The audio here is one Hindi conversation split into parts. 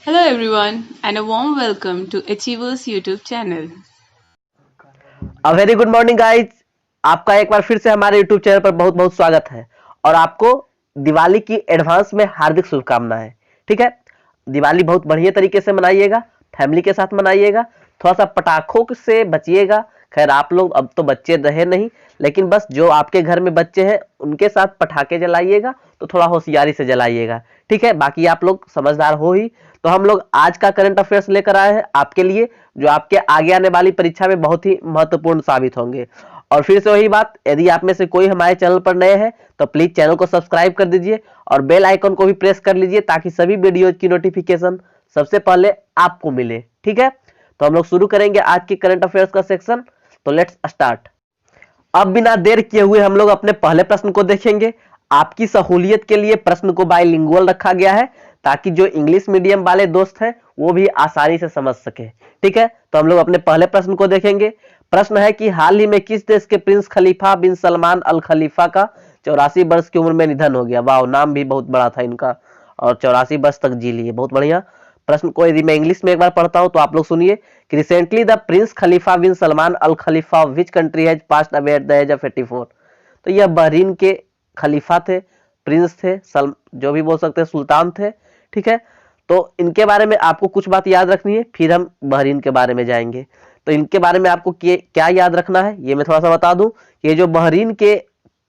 Hello everyone and a warm welcome to Achievers YouTube channel. A very good morning guys. आपका एक बार फिर से हमारे यूट्यूब चैनल पर बहुत बहुत स्वागत है और आपको दिवाली की एडवांस में हार्दिक शुभकामनाएं। ठीक है, दिवाली बहुत बढ़िया तरीके से मनाइएगा, फैमिली के साथ मनाइएगा, थोड़ा सा पटाखों से बचिएगा। खैर आप लोग अब तो बच्चे रहे नहीं, लेकिन बस जो आपके घर में बच्चे हैं उनके साथ पटाखे जलाइएगा तो थोड़ा होशियारी से जलाइएगा। ठीक है, बाकी आप लोग समझदार हो ही। तो हम लोग आज का करंट अफेयर्स लेकर आए हैं आपके लिए, जो आपके आगे आने वाली परीक्षा में बहुत ही महत्वपूर्ण साबित होंगे। और फिर से वही बात, यदि आप में से कोई हमारे चैनल पर नए हैं तो प्लीज चैनल को सब्सक्राइब कर दीजिए और बेल आइकन को भी प्रेस कर लीजिए ताकि सभी वीडियोज की नोटिफिकेशन सबसे पहले आपको मिले। ठीक है, तो हम लोग शुरू करेंगे आज की करंट अफेयर्स का सेक्शन। तो लेट्स स्टार्ट। अब बिना देर किए हुए हम लोग अपने पहले प्रश्न को देखेंगे। आपकी सहूलियत के लिए प्रश्न को बाइलिंगुअल रखा गया है ताकि जो इंग्लिश मीडियम वाले दोस्त हैं वो भी आसानी से समझ सके। ठीक है, तो हम लोग अपने पहले प्रश्न को देखेंगे। प्रश्न है कि हाल ही में किस देश के Prince Khalifa bin Salman Al खलीफा का 84 वर्ष की उम्र में निधन हो गया। वाह, नाम भी बहुत बड़ा था इनका और 84 वर्ष तक जी लिए, बहुत बढ़िया। प्रश्न को यदि मैं इंग्लिश में एक बार पढ़ता हूं तो आप लोग सुनिए कि recently the prince Khalifa bin Salman Al Khalifa of which country has passed away at the age of 84। तो यह बहरीन के खलीफा थे, प्रिंस थे, जो भी बोल सकते हैं, सुल्तान थे। ठीक है, तो इनके बारे में आपको कुछ बात याद रखनी है, फिर हम बहरीन के बारे में जाएंगे। तो इनके बारे में आपको क्या याद रखना है ये मैं थोड़ा सा बता दूं। ये जो बहरीन के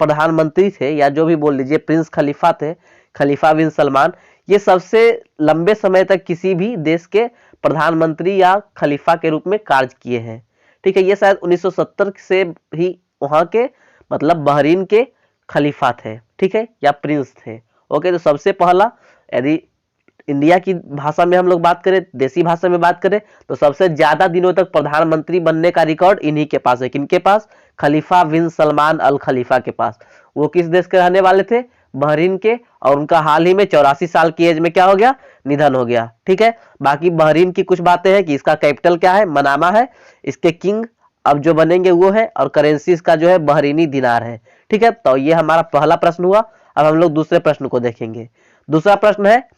प्रधानमंत्री थे या जो भी बोल लीजिए प्रिंस खलीफा थे, खलीफा बिन सलमान, ये सबसे लंबे समय तक किसी भी देश के प्रधानमंत्री या खलीफा के रूप में कार्य किए हैं। ठीक है, ये शायद 1970 से ही वहां के मतलब बहरीन के खलीफा थे। ठीक है, या प्रिंस थे। ओके, तो सबसे पहला, यदि इंडिया की भाषा में हम लोग बात करें, देसी भाषा में बात करें, तो सबसे ज्यादा दिनों तक प्रधानमंत्री बनने का रिकॉर्ड इन्हीं के पास है। किनके पास? खलीफा बिन सलमान अल खलीफा के पास। वो किस देश के रहने वाले थे? बहरीन के। और उनका हाल ही में 84 साल की एज में क्या हो गया? निधन हो गया। ठीक है, बाकी बहरीन की कुछ बातें हैं कि इसका कैपिटल क्या है? मनामा है। इसके किंग अब जो बनेंगे वो है, और करेंसी इसका जो है बहरीनी दिनार है। ठीक है, तो ये हमारा पहला प्रश्न हुआ। अब हम लोग दूसरे प्रश्न को देखेंगे। दूसरा प्रश्न है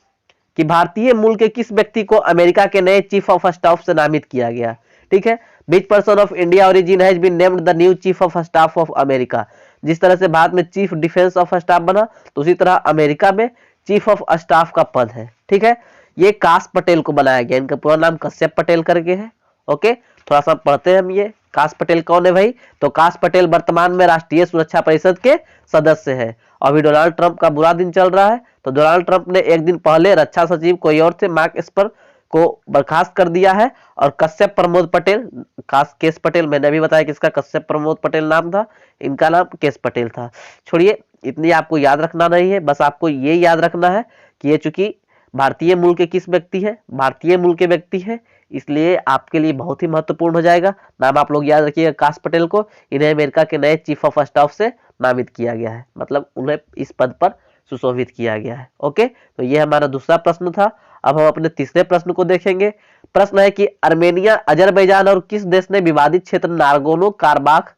कि भारतीय मूल के किस व्यक्ति को अमेरिका के नए चीफ ऑफ स्टाफ से नामित किया गया। ठीक है, which person of India origin has been named the new chief of staff of America. जिस तरह से भारत में चीफ डिफेंस ऑफ स्टाफ बना, तो उसी तरह अमेरिका में चीफ ऑफ स्टाफ का पद है। ठीक है, ये काश पटेल को बनाया गया। इनका पूरा नाम कश्यप पटेल करके है। ओके, थोड़ा सा पढ़ते हैं हम। ये काश पटेल कौन है भाई? तो काश पटेल वर्तमान में राष्ट्रीय सुरक्षा परिषद के सदस्य है। अभी डोनाल्ड ट्रंप का बुरा दिन चल रहा है, तो डोनाल्ड ट्रंप ने एक दिन पहले रक्षा सचिव कोई और थे, मार्क एस्पर को बर्खास्त कर दिया है। और कश्यप प्रमोद पटेल, केस पटेल, मैंने अभी बताया किसका कश्यप प्रमोद पटेल नाम था, इनका नाम केस पटेल था। छोड़िए, इतनी आपको याद रखना नहीं है, बस आपको ये याद रखना है कि ये चूंकि भारतीय मूल के किस व्यक्ति है, भारतीय मूल के व्यक्ति है, इसलिए आपके लिए बहुत ही महत्वपूर्ण हो जाएगा। नाम आप लोग याद रखिएगा काश पटेल को। इन्हें अमेरिका के नए चीफ ऑफ स्टाफ से नामित किया गया है, मतलब उन्हें इस पद पर सुशोभित किया गया है। ओके, तो ये हमारा दूसरा प्रश्न था। अब हम अपने तीसरे प्रश्न को देखेंगे। प्रश्न है कि अर्मेनिया, अजरबैजान और किस देश ने विवादित क्षेत्र नारगोनो कारबाख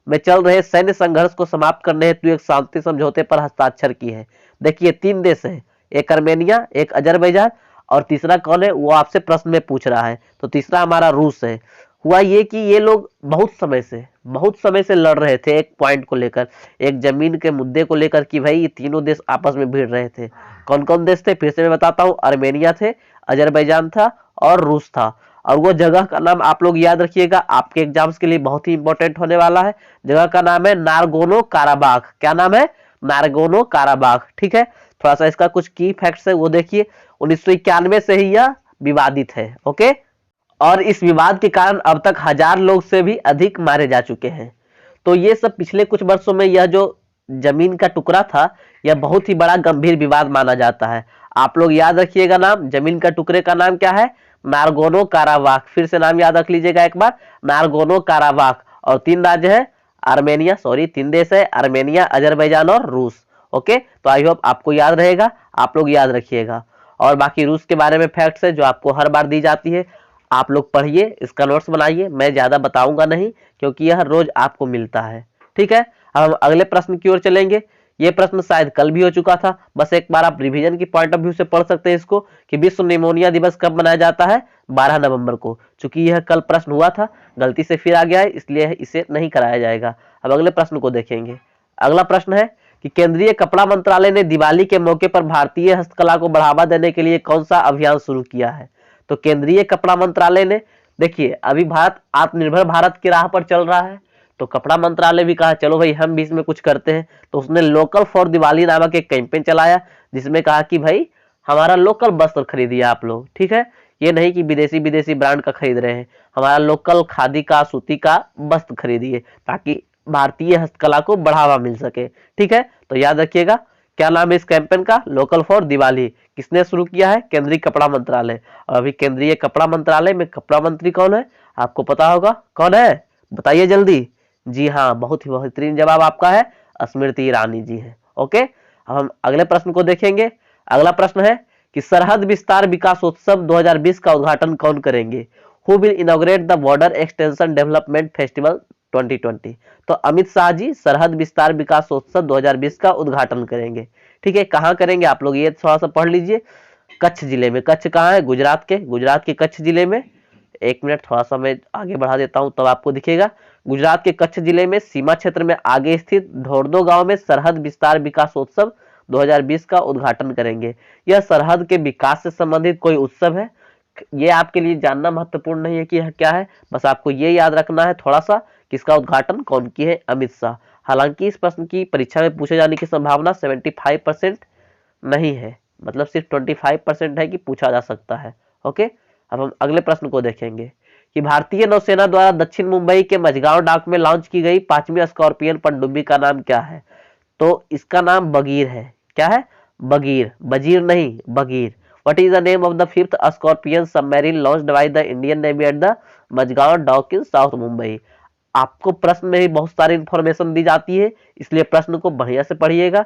में चल रहे सैन्य संघर्ष को समाप्त करने हेतु एक शांति समझौते पर हस्ताक्षर किए हैं। देखिए, 3 देश हैं, एक अर्मेनिया, एक अजरबैजान, और तीसरा कौन है वो आपसे प्रश्न में पूछ रहा है। तो तीसरा हमारा रूस है। हुआ ये कि ये लोग बहुत समय से लड़ रहे थे एक पॉइंट को लेकर, एक जमीन के मुद्दे को लेकर, कि भाई ये तीनों देश आपस में भिड़ रहे थे। कौन कौन देश थे फिर से मैं बताता हूँ। अर्मेनिया थे, अजरबैजान था और रूस था। और वो जगह का नाम आप लोग याद रखिएगा, आपके एग्जाम्स के लिए बहुत ही इंपॉर्टेंट होने वाला है। जगह का नाम है नारगोनो काराबाख। क्या नाम है? नारगोनो काराबाख। ठीक है, थोड़ा सा इसका कुछ की फैक्ट्स है वो देखिए। 1991 से ही यह विवादित है। ओके, और इस विवाद के कारण अब तक 1000 लोग से भी अधिक मारे जा चुके हैं। तो ये सब पिछले कुछ वर्षों में यह जो जमीन का टुकड़ा था, यह बहुत ही बड़ा गंभीर विवाद माना जाता है। आप लोग याद रखिएगा नाम, जमीन का टुकड़े का नाम क्या है? नारगोनो काराबाख। फिर से नाम याद रख लीजिएगा एक बार, नारगोनो काराबाख। और 3 राज्य है, आर्मेनिया, सॉरी 3 देश है, आर्मेनिया, अजरबैजान और रूस। ओके, तो आई होप आपको याद रहेगा, आप लोग याद रखिएगा। और बाकी रूस के बारे में फैक्ट्स है जो आपको हर बार दी जाती है, आप लोग पढ़िए, इसका नोट्स बनाइए। मैं ज्यादा बताऊंगा नहीं क्योंकि यह रोज आपको मिलता है। ठीक है, अब हम अगले प्रश्न की ओर चलेंगे ये प्रश्न शायद कल भी हो चुका था, बस एक बार आप रिवीजन की पॉइंट ऑफ व्यू से पढ़ सकते हैं इसको कि विश्व निमोनिया दिवस कब मनाया जाता है, 12 नवंबर को। चूंकि यह कल प्रश्न हुआ था, गलती से फिर आ गया है, इसलिए इसे नहीं कराया जाएगा। अब अगले प्रश्न को देखेंगे। अगला प्रश्न है कि केंद्रीय कपड़ा मंत्रालय ने दिवाली के मौके पर भारतीय हस्तकला को बढ़ावा देने के लिए कौन सा अभियान शुरू किया है। तो केंद्रीय कपड़ा मंत्रालय ने, देखिए अभी भारत आत्मनिर्भर भारत की राह पर चल रहा है, तो कपड़ा मंत्रालय भी कहा चलो भाई हम भी इसमें कुछ करते हैं। तो उसने लोकल फॉर दिवाली नामक एक कैंपेन चलाया, जिसमें कहा कि भाई हमारा लोकल वस्त्र खरीदिए आप लोग, ठीक है। ये नहीं कि विदेशी ब्रांड का खरीद रहे हैं, हमारा लोकल खादी का, सूती का वस्त्र खरीदिए, ताकि भारतीय हस्तकला को बढ़ावा मिल सके, ठीक है। तो याद रखिएगा, क्या नाम है इस कैंपेन का, लोकल फॉर दिवाली। किसने शुरू किया है, केंद्रीय कपड़ा मंत्रालय। और अभी केंद्रीय कपड़ा मंत्रालय में कपड़ा मंत्री कौन है, आपको पता होगा कौन है, बताइए जल्दी। जी हाँ, बहुत ही बेहतरीन जवाब आपका है, स्मृति ईरानी जी है। ओके, अब हम अगले प्रश्न को देखेंगे। अगला प्रश्न है कि सरहद विस्तार विकासोत्सव 2020 का उद्घाटन कौन करेंगे। Who will inaugurate the border extension development festival 2020। तो अमित शाह जी सरहद विस्तार विकासोत्सव 2020 का उद्घाटन करेंगे, ठीक है। कहाँ करेंगे आप लोग ये थोड़ा सा पढ़ लीजिए, कच्छ जिले में। कच्छ कहाँ है, गुजरात के कच्छ जिले में। एक मिनट, थोड़ा सा मैं आगे बढ़ा देता हूं तब आपको दिखेगा। गुजरात के कच्छ जिले में सीमा क्षेत्र में आगे स्थित धोर्दो गांव में सरहद विस्तार विकासोत्सव 2020 का उद्घाटन करेंगे। यह सरहद के विकास से संबंधित कोई उत्सव है। ये आपके लिए जानना महत्वपूर्ण नहीं है कि यह क्या है, बस आपको ये याद रखना है थोड़ा सा कि इसका उद्घाटन कौन किए है, अमित शाह। हालांकि इस प्रश्न की परीक्षा में पूछे जाने की संभावना 75% नहीं है, मतलब सिर्फ 25% है कि पूछा जा सकता है। ओके, अब हम अगले प्रश्न को देखेंगे कि भारतीय नौसेना द्वारा दक्षिण मुंबई के मझगांव डाक में लॉन्च की गई 5वीं स्कॉर्पियन पनडुब्बी का नाम क्या है। तो इसका नाम बगीर है। क्या है, बगीर, बजीर नहीं, बगीर। What is the name of the 5th Scorpene submarine launched by the Indian navy at the Mazagon dock in south Mumbai. आपको प्रश्न में भी बहुत सारी इंफॉर्मेशन दी जाती है, इसलिए प्रश्न को बढ़िया से पढ़िएगा।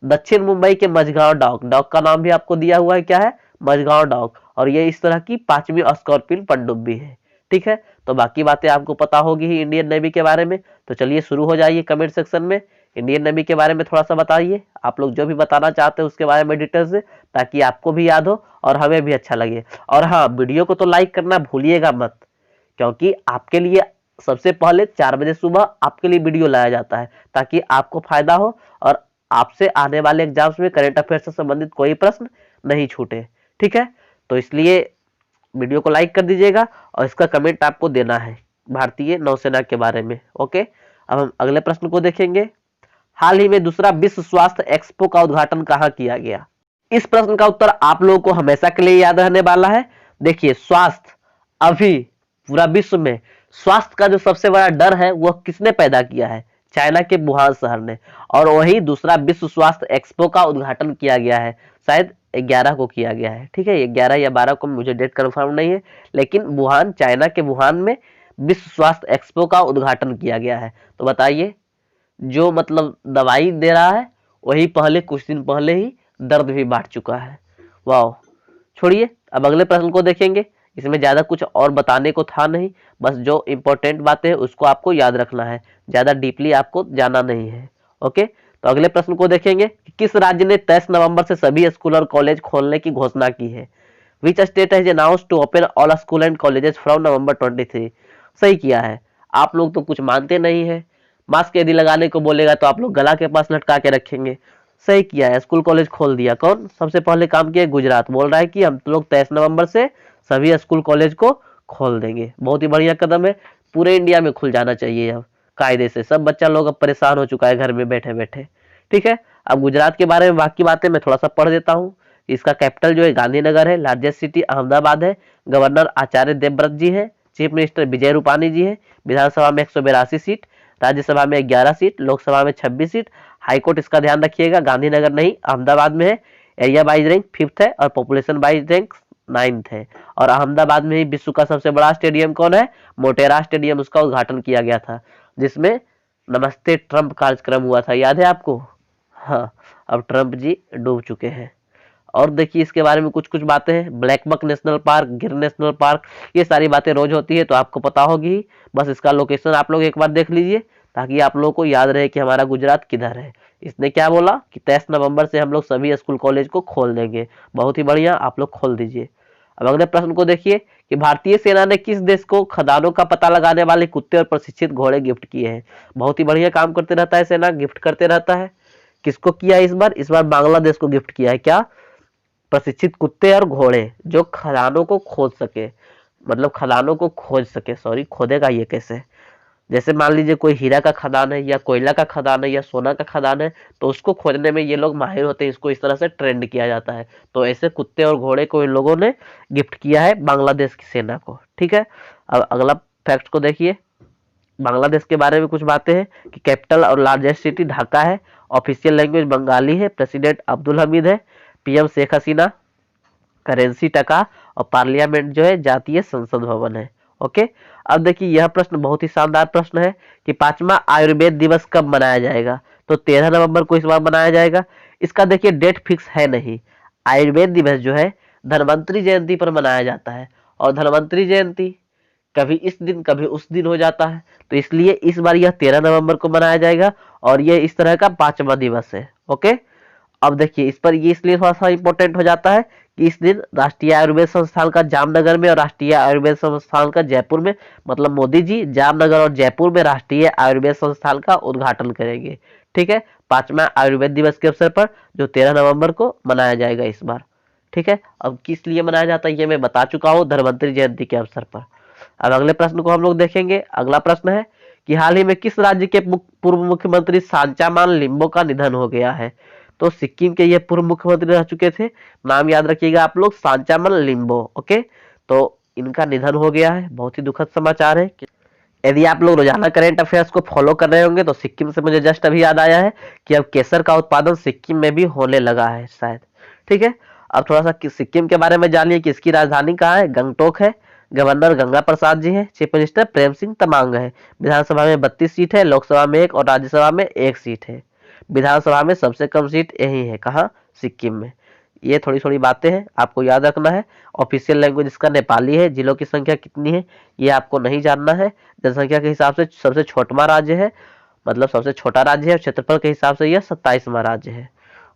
दक्षिण मुंबई के मझगांव डॉक, डॉक का नाम भी आपको दिया हुआ है, क्या है, मझगांव डॉक। और ये इस तरह की 5वीं स्कॉर्पियन पनडुब्बी है, ठीक है। तो बाकी बातें आपको पता होगी ही इंडियन नेवी के बारे में। तो चलिए शुरू हो जाइए कमेंट सेक्शन में, इंडियन नेवी के बारे में थोड़ा सा बताइए, आप लोग जो भी बताना चाहते हैं उसके बारे में डिटेल से, ताकि आपको भी याद हो और हमें भी अच्छा लगे। और हाँ, वीडियो को तो लाइक करना भूलिएगा मत, क्योंकि आपके लिए सबसे पहले 4 बजे सुबह आपके लिए वीडियो लाया जाता है, ताकि आपको फायदा हो और आपसे आने वाले एग्जाम्स में करंट अफेयर से संबंधित कोई प्रश्न नहीं छूटे, ठीक है। तो इसलिए वीडियो को लाइक कर दीजिएगा और इसका कमेंट आपको देना है भारतीय नौसेना के बारे में। ओके, अब हम अगले प्रश्न को देखेंगे। हाल ही में दूसरा विश्व स्वास्थ्य एक्सपो का उद्घाटन कहाँ किया गया। इस प्रश्न का उत्तर आप लोगों को हमेशा के लिए याद रहने वाला है। देखिए, स्वास्थ्य, अभी पूरा विश्व में स्वास्थ्य का जो सबसे बड़ा डर है वह किसने पैदा किया है, चाइना के वुहान शहर ने। और वही दूसरा विश्व स्वास्थ्य एक्सपो का उद्घाटन किया गया है, शायद 11 को किया गया है, ठीक है। 11 या 12 को, मुझे डेट कंफर्म नहीं है, लेकिन वुहान, चाइना के वुहान में विश्व स्वास्थ्य एक्सपो का उद्घाटन किया गया है। तो बताइए, जो मतलब दवाई दे रहा है वही पहले कुछ दिन पहले ही दर्द भी बांट चुका है। वाह, छोड़िए, अब अगले प्रश्न को देखेंगे। इसमें ज्यादा कुछ और बताने को था नहीं, बस जो इंपॉर्टेंट बातें हैं उसको आपको याद रखना है, ज्यादा डीपली आपको जाना नहीं है। ओके, तो अगले प्रश्न को देखेंगे कि किस राज्य ने 23 नवंबर से सभी स्कूल और कॉलेज खोलने की घोषणा की है। Which state has announced to open all school and colleges from November 23। सही किया है। आप लोग तो कुछ मानते नहीं है, मास्क यदि लगाने को बोलेगा तो आप लोग गला के पास लटका के रखेंगे। सही किया है, स्कूल कॉलेज खोल दिया। कौन सबसे पहले काम किया, गुजरात। बोल रहा है कि हम लोग 23 नवंबर से सभी स्कूल कॉलेज को खोल देंगे। बहुत ही बढ़िया कदम है, पूरे इंडिया में खुल जाना चाहिए अब कायदे से। सब बच्चा लोग अब परेशान हो चुका है घर में बैठे बैठे, ठीक है। अब गुजरात के बारे में बाकी बातें मैं थोड़ा सा पढ़ देता हूँ। इसका कैपिटल जो है गांधीनगर है, लार्जेस्ट सिटी अहमदाबाद है, गवर्नर आचार्य देवव्रत जी है, चीफ मिनिस्टर विजय रूपानी जी है, विधानसभा में 182 सीट, राज्यसभा में 11 सीट, लोकसभा में 26 सीट। हाईकोर्ट, इसका ध्यान रखिएगा, गांधीनगर नहीं अहमदाबाद में है। एरिया वाइज रैंक 5th है और पॉपुलेशन वाइज रैंक 9th है। और अहमदाबाद में ही विश्व का सबसे बड़ा स्टेडियम कौन है, मोटेरा स्टेडियम, उसका उद्घाटन किया गया था, जिसमें नमस्ते ट्रंप कार्यक्रम हुआ था, याद है आपको। हाँ, अब ट्रंप जी डूब चुके हैं। और देखिए इसके बारे में कुछ कुछ बातें हैं। ब्लैकबक नेशनल पार्क, गिर नेशनल पार्क, ये सारी बातें रोज होती है तो आपको पता होगी। बस इसका लोकेशन आप लोग एक बार देख लीजिए ताकि आप लोगों को याद रहे कि हमारा गुजरात किधर है। इसने क्या बोला कि 23 नवंबर से हम लोग सभी स्कूल कॉलेज को खोल देंगे। बहुत ही बढ़िया, आप लोग खोल दीजिए। अब अगले प्रश्न को देखिए कि भारतीय सेना ने किस देश को खदानों का पता लगाने वाले कुत्ते और प्रशिक्षित घोड़े गिफ्ट किए हैं। बहुत ही बढ़िया काम करते रहता है सेना, गिफ्ट करते रहता है। किसको किया है इस बार बांग्लादेश को गिफ्ट किया है। क्या? प्रशिक्षित कुत्ते और घोड़े जो खदानों को खोज सके, मतलब खदानों को खोज सके, सॉरी खोदेगा ये कैसे। जैसे मान लीजिए कोई हीरा का खदान है या कोयला का खदान है या सोना का खदान है, तो उसको खोजने में ये लोग माहिर होते हैं, इसको इस तरह से ट्रेंड किया जाता है। तो ऐसे कुत्ते और घोड़े को इन लोगों ने गिफ्ट किया है बांग्लादेश की सेना को। ठीक है, अब अगला फैक्ट को देखिए। बांग्लादेश के बारे में कुछ बातें हैं कि कैपिटल और लार्जेस्ट सिटी ढाका है, ऑफिशियल लैंग्वेज बंगाली है, प्रेसिडेंट अब्दुल हमीद है, पीएम शेख हसीना, करेंसी टका और पार्लियामेंट जो है जातीय संसद भवन है। ओके, अब देखिए यह प्रश्न बहुत ही शानदार प्रश्न है कि 5वां आयुर्वेद दिवस कब मनाया जाएगा। तो 13 नवंबर को इस बार मनाया जाएगा। इसका देखिए डेट फिक्स है नहीं। आयुर्वेद दिवस जो है धन्वंतरी जयंती पर मनाया जाता है, और धन्वंतरी जयंती कभी इस दिन कभी उस दिन हो जाता है, तो इसलिए इस बार यह 13 नवंबर को मनाया जाएगा और यह इस तरह का 5वां दिवस है। ओके, अब देखिए इस पर ये इसलिए थोड़ा सा इंपॉर्टेंट हो जाता है कि इस दिन राष्ट्रीय आयुर्वेद संस्थान का जामनगर में और राष्ट्रीय आयुर्वेद संस्थान का जयपुर में, मतलब मोदी जी जामनगर और जयपुर में राष्ट्रीय आयुर्वेद संस्थान का उद्घाटन करेंगे। ठीक है, 5वां आयुर्वेद दिवस के अवसर पर जो 13 नवंबर को मनाया जाएगा इस बार। ठीक है, अब किस लिए मनाया जाता है ये मैं बता चुका हूँ, धन्वंतरी जयंती के अवसर पर। अब अगले प्रश्न को हम लोग देखेंगे। अगला प्रश्न है कि हाल ही में किस राज्य के पूर्व मुख्यमंत्री सांचामान लिम्बो का निधन हो गया है। तो सिक्किम के ये पूर्व मुख्यमंत्री रह चुके थे, नाम याद रखिएगा आप लोग, सांचामान लिम्बो। ओके, तो इनका निधन हो गया है, बहुत ही दुखद समाचार है। यदि आप लोग रोजाना करंट अफेयर्स को फॉलो कर रहे होंगे तो सिक्किम से मुझे जस्ट अभी याद आया है कि अब केसर का उत्पादन सिक्किम में भी होने लगा है शायद। ठीक है, अब थोड़ा सा सिक्किम के बारे में जानिए कि इसकी राजधानी कहाँ है। गंगटोक है, गवर्नर गंगा प्रसाद जी हैं, चीफ मिनिस्टर प्रेम सिंह तमांग है, विधानसभा में 32 सीट है, लोकसभा में 1 और राज्यसभा में 1 सीट है। विधानसभा में सबसे कम सीट यही है, कहाँ? सिक्किम में। ये थोड़ी थोड़ी बातें हैं, आपको याद रखना है। ऑफिशियल लैंग्वेज इसका नेपाली है। जिलों की संख्या कितनी है ये आपको नहीं जानना है। जनसंख्या के हिसाब से सबसे छोटवा राज्य है, मतलब सबसे छोटा राज्य है, और क्षेत्रफल के हिसाब से यह 27वां राज्य है।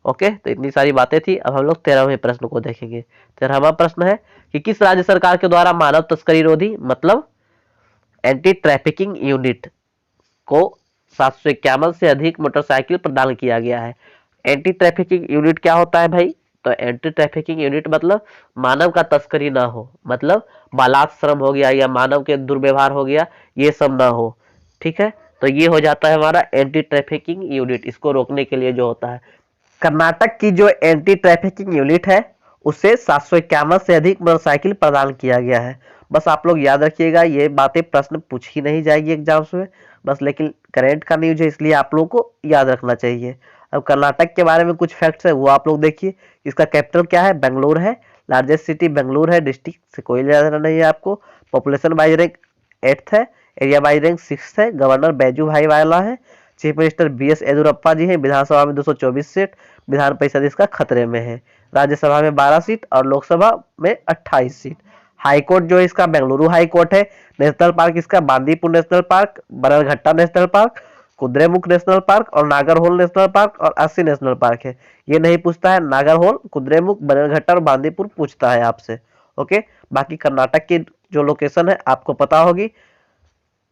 ओके, तो इतनी सारी बातें थी। अब हम लोग 13वें प्रश्न को देखेंगे। 13वां प्रश्न है कि किस राज्य सरकार के द्वारा मानव तस्करी रोधी, मतलब एंटी ट्रैफिकिंग यूनिट को 751 से अधिक मोटरसाइकिल प्रदान किया गया है। एंटी ट्रैफिकिंग यूनिट क्या होता है भाई? तो एंटी ट्रैफिकिंग यूनिट मतलब मानव का तस्करी ना हो, मतलब बालात श्रम हो गया या मानव के दुर्व्यवहार हो गया, ये सब ना हो। ठीक है, तो ये हो जाता है हमारा एंटी ट्रैफिकिंग यूनिट, इसको रोकने के लिए जो होता है। कर्नाटक की जो एंटी ट्रैफिकिंग यूनिट है उसे 751 से अधिक मोटरसाइकिल प्रदान किया गया है। बस आप लोग याद रखिएगा, ये बातें प्रश्न पूछी नहीं जाएगी एग्जाम्स में बस, लेकिन करेंट का न्यूज है इसलिए आप लोगों को याद रखना चाहिए। अब कर्नाटक के बारे में कुछ फैक्ट्स है वो आप लोग देखिए। इसका कैपिटल क्या है? बेंगलुरु है। लार्जेस्ट सिटी बेंगलुरु है, डिस्ट्रिक्ट से कोई लेना नहीं है आपको। पॉपुलेशन वाइज रैंक 8th है, एरिया वाइज रैंक 6th है। गवर्नर बैजू भाई वाला है। चीफ मिनिस्टर BS येदुरप्पा जी हैं। विधानसभा में 224 सीट, विधान परिषद इसका खतरे में है। राज्यसभा में 12 सीट और लोकसभा में 28 सीट। हाईकोर्ट जो इसका बेंगलुरु हाई कोर्ट है। नेशनल पार्क इसका Bandipur national park, Bannerghatta national park, Kudremukh national park और नागरहोल नेशनल पार्क और अस्सी नेशनल पार्क है। ये नहीं पूछता है, नागरहोल, कुद्रेमुख, बनरघट्टा और बांदीपुर पूछता है आपसे। ओके, बाकी कर्नाटक की जो लोकेशन है आपको पता होगी,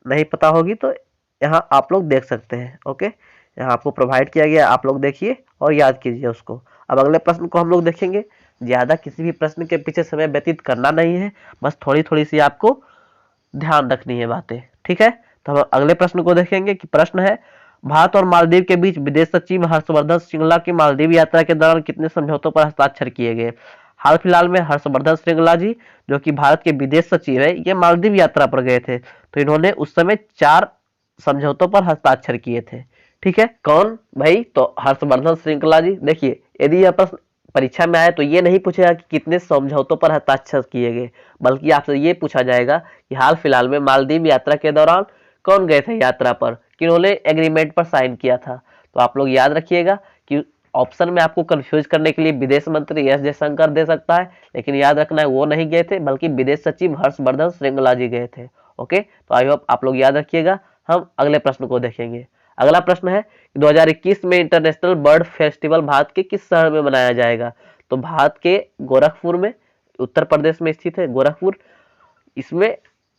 नहीं पता होगी तो यहाँ आप लोग देख सकते हैं। ओके, यहाँ आपको प्रोवाइड किया गया, आप लोग देखिए और याद कीजिए उसको। अब अगले प्रश्न को हम लोग देखेंगे। ज्यादा किसी भी प्रश्न के पीछे समय व्यतीत करना नहीं है, बस थोड़ी थोड़ी सी आपको ध्यान रखनी है बातें। ठीक है, तो हम अगले प्रश्न को देखेंगे कि प्रश्न है भारत और मालदीव के बीच विदेश सचिव हर्षवर्धन श्रृंगला की मालदीव यात्रा के दौरान कितने समझौतों पर हस्ताक्षर किए गए। हाल फिलहाल में हर्षवर्धन श्रृंगला जी जो कि भारत के विदेश सचिव है, ये मालदीव यात्रा पर गए थे, तो इन्होंने उस समय 4 समझौतों पर हस्ताक्षर किए थे। ठीक है, कौन भाई? तो हर्षवर्धन श्रृंगला जी। देखिए यदि यह प्रश्न परीक्षा में आए तो ये नहीं पूछेगा कि कितने समझौतों पर हस्ताक्षर किए गए, बल्कि आपसे ये पूछा जाएगा कि हाल फिलहाल में मालदीव यात्रा के दौरान कौन गए थे यात्रा पर, किन्होंने एग्रीमेंट पर साइन किया था। तो आप लोग याद रखिएगा कि ऑप्शन में आपको कंफ्यूज करने के लिए विदेश मंत्री एस जयशंकर दे सकता है, लेकिन याद रखना है वो नहीं गए थे, बल्कि विदेश सचिव हर्षवर्धन श्रृंगला जी गए थे। ओके, तो आई होप आप लोग याद रखिएगा। हम अगले प्रश्न को देखेंगे। अगला प्रश्न है 2021 में इंटरनेशनल बर्ड फेस्टिवल भारत के किस शहर में मनाया जाएगा? तो भारत के गोरखपुर में, उत्तर प्रदेश में स्थित है गोरखपुर। इसमें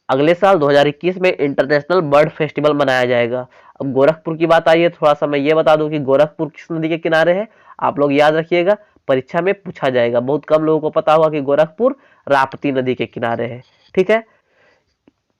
अगले साल 2021 में इंटरनेशनल बर्ड फेस्टिवल मनाया जाएगा। अब गोरखपुर की बात आई है, थोड़ा सा मैं ये बता दूं कि गोरखपुर किस नदी के किनारे है। आप लोग याद रखिएगा, परीक्षा में पूछा जाएगा। बहुत कम लोगों को पता होगा कि गोरखपुर राप्ती नदी के किनारे है। ठीक है,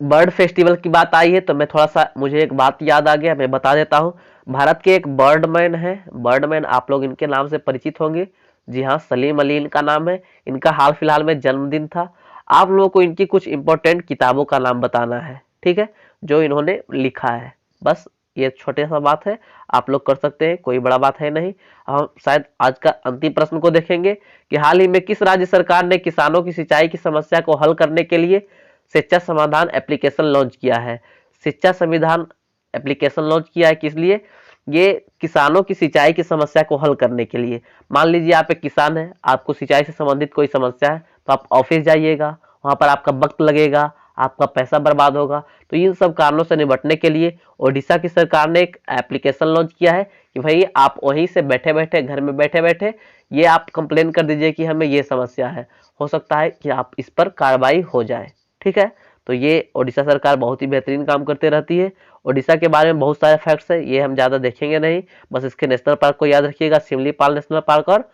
बर्ड फेस्टिवल की बात आई है तो मैं थोड़ा सा, मुझे एक बात याद आ गया, मैं बता देता हूँ। भारत के एक बर्डमैन है, बर्डमैन आप लोग इनके नाम से परिचित होंगे। जी हाँ, सलीम अली इनका नाम है। इनका हाल फिलहाल में जन्मदिन था। आप लोगों को इनकी कुछ इंपॉर्टेंट किताबों का नाम बताना है, ठीक है, जो इन्होंने लिखा है। बस ये छोटे सा बात है, आप लोग कर सकते हैं, कोई बड़ा बात है नहीं। हम शायद आज का अंतिम प्रश्न को देखेंगे कि हाल ही में किस राज्य सरकार ने किसानों की सिंचाई की समस्या को हल करने के लिए शिक्षा समाधान एप्लीकेशन लॉन्च किया है? शिक्षा संविधान एप्लीकेशन लॉन्च किया है किस लिए? ये किसानों की सिंचाई की समस्या को हल करने के लिए। मान लीजिए आप एक किसान है, आपको सिंचाई से संबंधित कोई समस्या है, तो आप ऑफिस जाइएगा, वहां पर आपका वक्त लगेगा, आपका पैसा बर्बाद होगा। तो इन सब कारणों से निपटने के लिए ओडिशा की सरकार ने एक एप्लीकेशन लॉन्च किया है कि भाई आप वहीं से बैठे बैठे, घर में बैठे बैठे ये आप कंप्लेन कर दीजिए कि हमें ये समस्या है, हो सकता है कि आप इस पर कार्रवाई हो जाए। ठीक है, तो ये ओडिशा सरकार बहुत ही बेहतरीन काम करते रहती है। ओडिशा के बारे में बहुत सारे फैक्ट्स है, ये हम ज्यादा देखेंगे नहीं, बस इसके नेशनल पार्क को याद रखिएगा, सिमलीपाल नेशनल पार्क और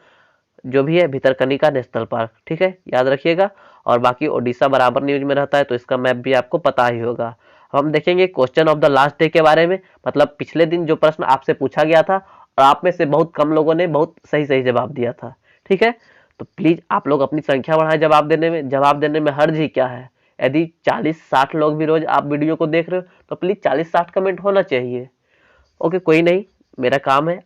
जो भी है भितरकनिका नेशनल पार्क। ठीक है, याद रखिएगा। और बाकी ओडिशा बराबर न्यूज में रहता है तो इसका मैप भी आपको पता ही होगा। हम देखेंगे question of the last day के बारे में, मतलब पिछले दिन जो प्रश्न आपसे पूछा गया था और आप में से बहुत कम लोगों ने बहुत सही सही जवाब दिया था। ठीक है, तो प्लीज आप लोग अपनी संख्या बढ़ाएं जवाब देने में। जवाब देने में हर्ज ही क्या है? यदि 40-60 लोग भी रोज आप वीडियो को देख रहे हो तो प्लीज 40-60 कमेंट होना चाहिए। ओके, कोई नहीं, मेरा काम है,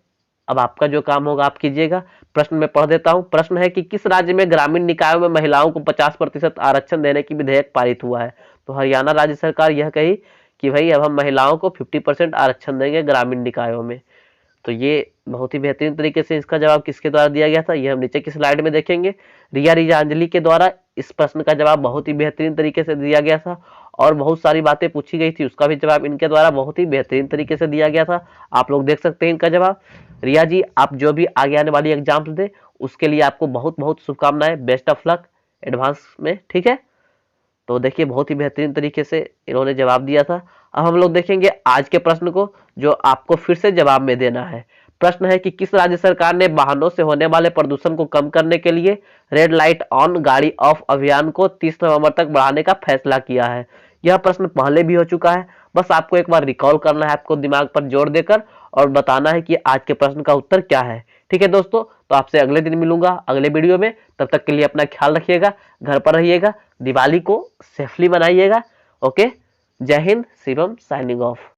अब आपका जो काम होगा आप कीजिएगा। प्रश्न में पढ़ देता हूं। प्रश्न है कि किस राज्य में ग्रामीण निकायों में महिलाओं को 50% आरक्षण देने की विधेयक पारित हुआ है? तो हरियाणा राज्य सरकार यह कही कि भाई अब हम महिलाओं को 50% आरक्षण देंगे ग्रामीण निकायों में। तो ये बहुत ही बेहतरीन तरीके से इसका जवाब किसके द्वारा दिया गया था, ये हम नीचे की स्लाइड में देखेंगे। रिया रिजांजलि के द्वारा इस प्रश्न का जवाब बहुत ही बेहतरीन तरीके से दिया गया था और बहुत सारी बातें पूछी गई थी, उसका भी जवाब इनके द्वारा बहुत ही बेहतरीन तरीके से दिया गया था। आप लोग देख सकते हैं इनका जवाब। रिया जी, आप जो भी आगे आने वाली एग्जाम्स दे उसके लिए आपको बहुत बहुत शुभकामनाएं, बेस्ट ऑफ लक एडवांस में। ठीक है, तो देखिए बहुत ही बेहतरीन तरीके से इन्होंने जवाब दिया था। अब हम लोग देखेंगे आज के प्रश्न को, जो आपको फिर से जवाब में देना है। प्रश्न है कि किस राज्य सरकार ने वाहनों से होने वाले प्रदूषण को कम करने के लिए रेड लाइट ऑन गाड़ी ऑफ अभियान को 30 नवंबर तक बढ़ाने का फैसला किया है? यह प्रश्न पहले भी हो चुका है, बस आपको एक बार रिकॉल करना है, आपको दिमाग पर जोर देकर, और बताना है कि आज के प्रश्न का उत्तर क्या है। ठीक है दोस्तों, तो आपसे अगले दिन मिलूंगा अगले वीडियो में। तब तक के लिए अपना ख्याल रखिएगा, घर पर रहिएगा, दिवाली को सेफली मनाइएगा। ओके, जय हिंद, शिवम साइनिंग ऑफ।